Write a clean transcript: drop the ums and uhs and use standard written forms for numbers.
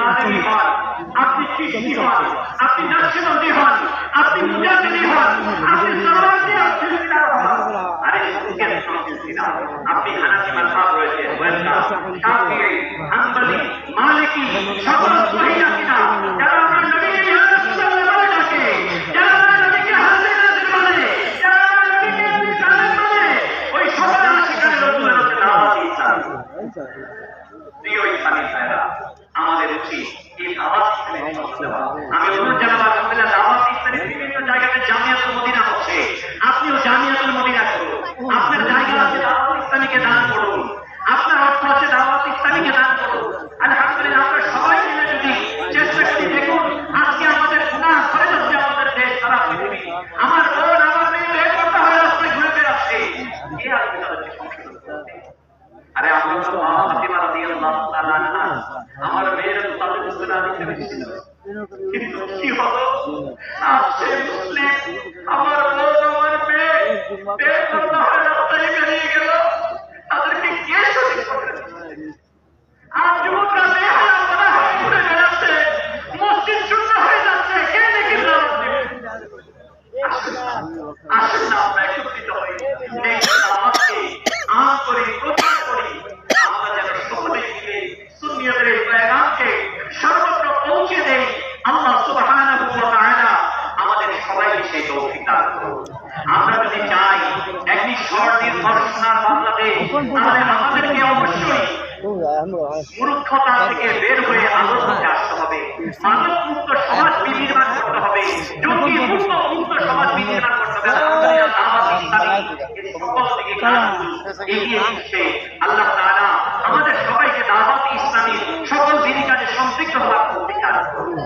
কাদেরি হন, আপনি চিশতি হন, আপনি নকশবন্দি হন, আপনি মুজাদ্দিদি হন, আপনি সরাওয়ার্দী হন, আরে কেন শুনছেন না? আপনি হানাফি মাযহাব রয়েছে, ওয়াইফা, শাফিঈ, হাম্বলি, মালিকি, সকল সহিহ কিনা যারা আমরা নবীকে ইয়া রাসূলুল্লাহ বলে ডাকে, যারা নবীকে হাসিন রাসূল বলে, যারা নবীকে সালাম বলে, ওই সকল আশিকার রাসূলের দাওয়াত ইসলাম। প্রিয় ইসলামী ভাইরা, আমাদের উচিত এই দাওয়াত ইসলামের চর্চা। আমি অনুরোধ জানাবো, আলহামদুলিল্লাহ দাওয়াত ইসলামের বিভিন্ন জায়গাতে জামিয়াতুল মদিনা হচ্ছে, আপনিও জামিয়াতুল মদিনা করুন। আপনার জায়গা আছে দাওয়াত ইসলামীকে দান করুন, আপনার অর্থ আছে দাওয়াত ইসলামীকে দান করুন। আলহামদুলিল্লাহ আমরা সবাই মিলে যদি চেষ্টা করি, দেখুন আজকে আমাদের গুনাহ করে যাচ্ছে আমাদের দেশ, সারা পৃথিবী। আমার বোন, আমার মেয়ে বেপরোয়া হয়ে রাস্তায় ঘুরে বেড়াচ্ছে, কে আসবে তাদেরকে সংশোধন করতে? আরে আমরা তো ফাতিমা রাদিয়াল্লাহু তাআলা আনহা, আমার মেয়ের তো তাদের সুন্নাহ হিসেবে ছিল, কিন্তু কি হলো আজকে মুসলিম আমার বোন, আমার মেয়ে বেপরোয়া হয়ে রাস্তায় বেরিয়ে গেল, তাদেরকে কে সঠিক করবে? আর যুবকরা বেহায়া বলা হয়ে ঘুরে বেড়াচ্ছে, মসজিদ শূন্য হয়ে যাচ্ছে, কে দেখি দাওয়াত দেবে? আসুন না আমরা একত্রিত হই, নেক দাওয়াতকে আম করি, প্রচার করি। আমরা যেন সকলে মিলে সুন্নিয়তের এই পয়গামকে সর্বত্র পৌঁছে দেই। আল্লাহ সুবহানাহু ওয়া তাআলা আমাদের সবাইকে সেই তৌফিক দান করুন। আমরা যদি চাই একটি স্বনির্ভর সোনার বাংলাদেশ, তাহলে আমাদেরকে অবশ্যই মূর্খতা থেকে বের হয়ে আলোর মধ্যে আসতে হবে, মাদক মুক্ত সমাজ বিনির্মাণ করতে হবে, জঙ্গি মুক্ত সমাজ বিনির্মাণ করতে হবে। দাওয়াত ইসলামী এই সকল দিকে এগিয়ে নিচ্ছে। আল্লাহ তাআলা আমাদের সবাইকে দাওয়াত ইসলামীর সকল দিকে কাজে সম্পৃক্ত হওয়ার তৌফিক দান করুন।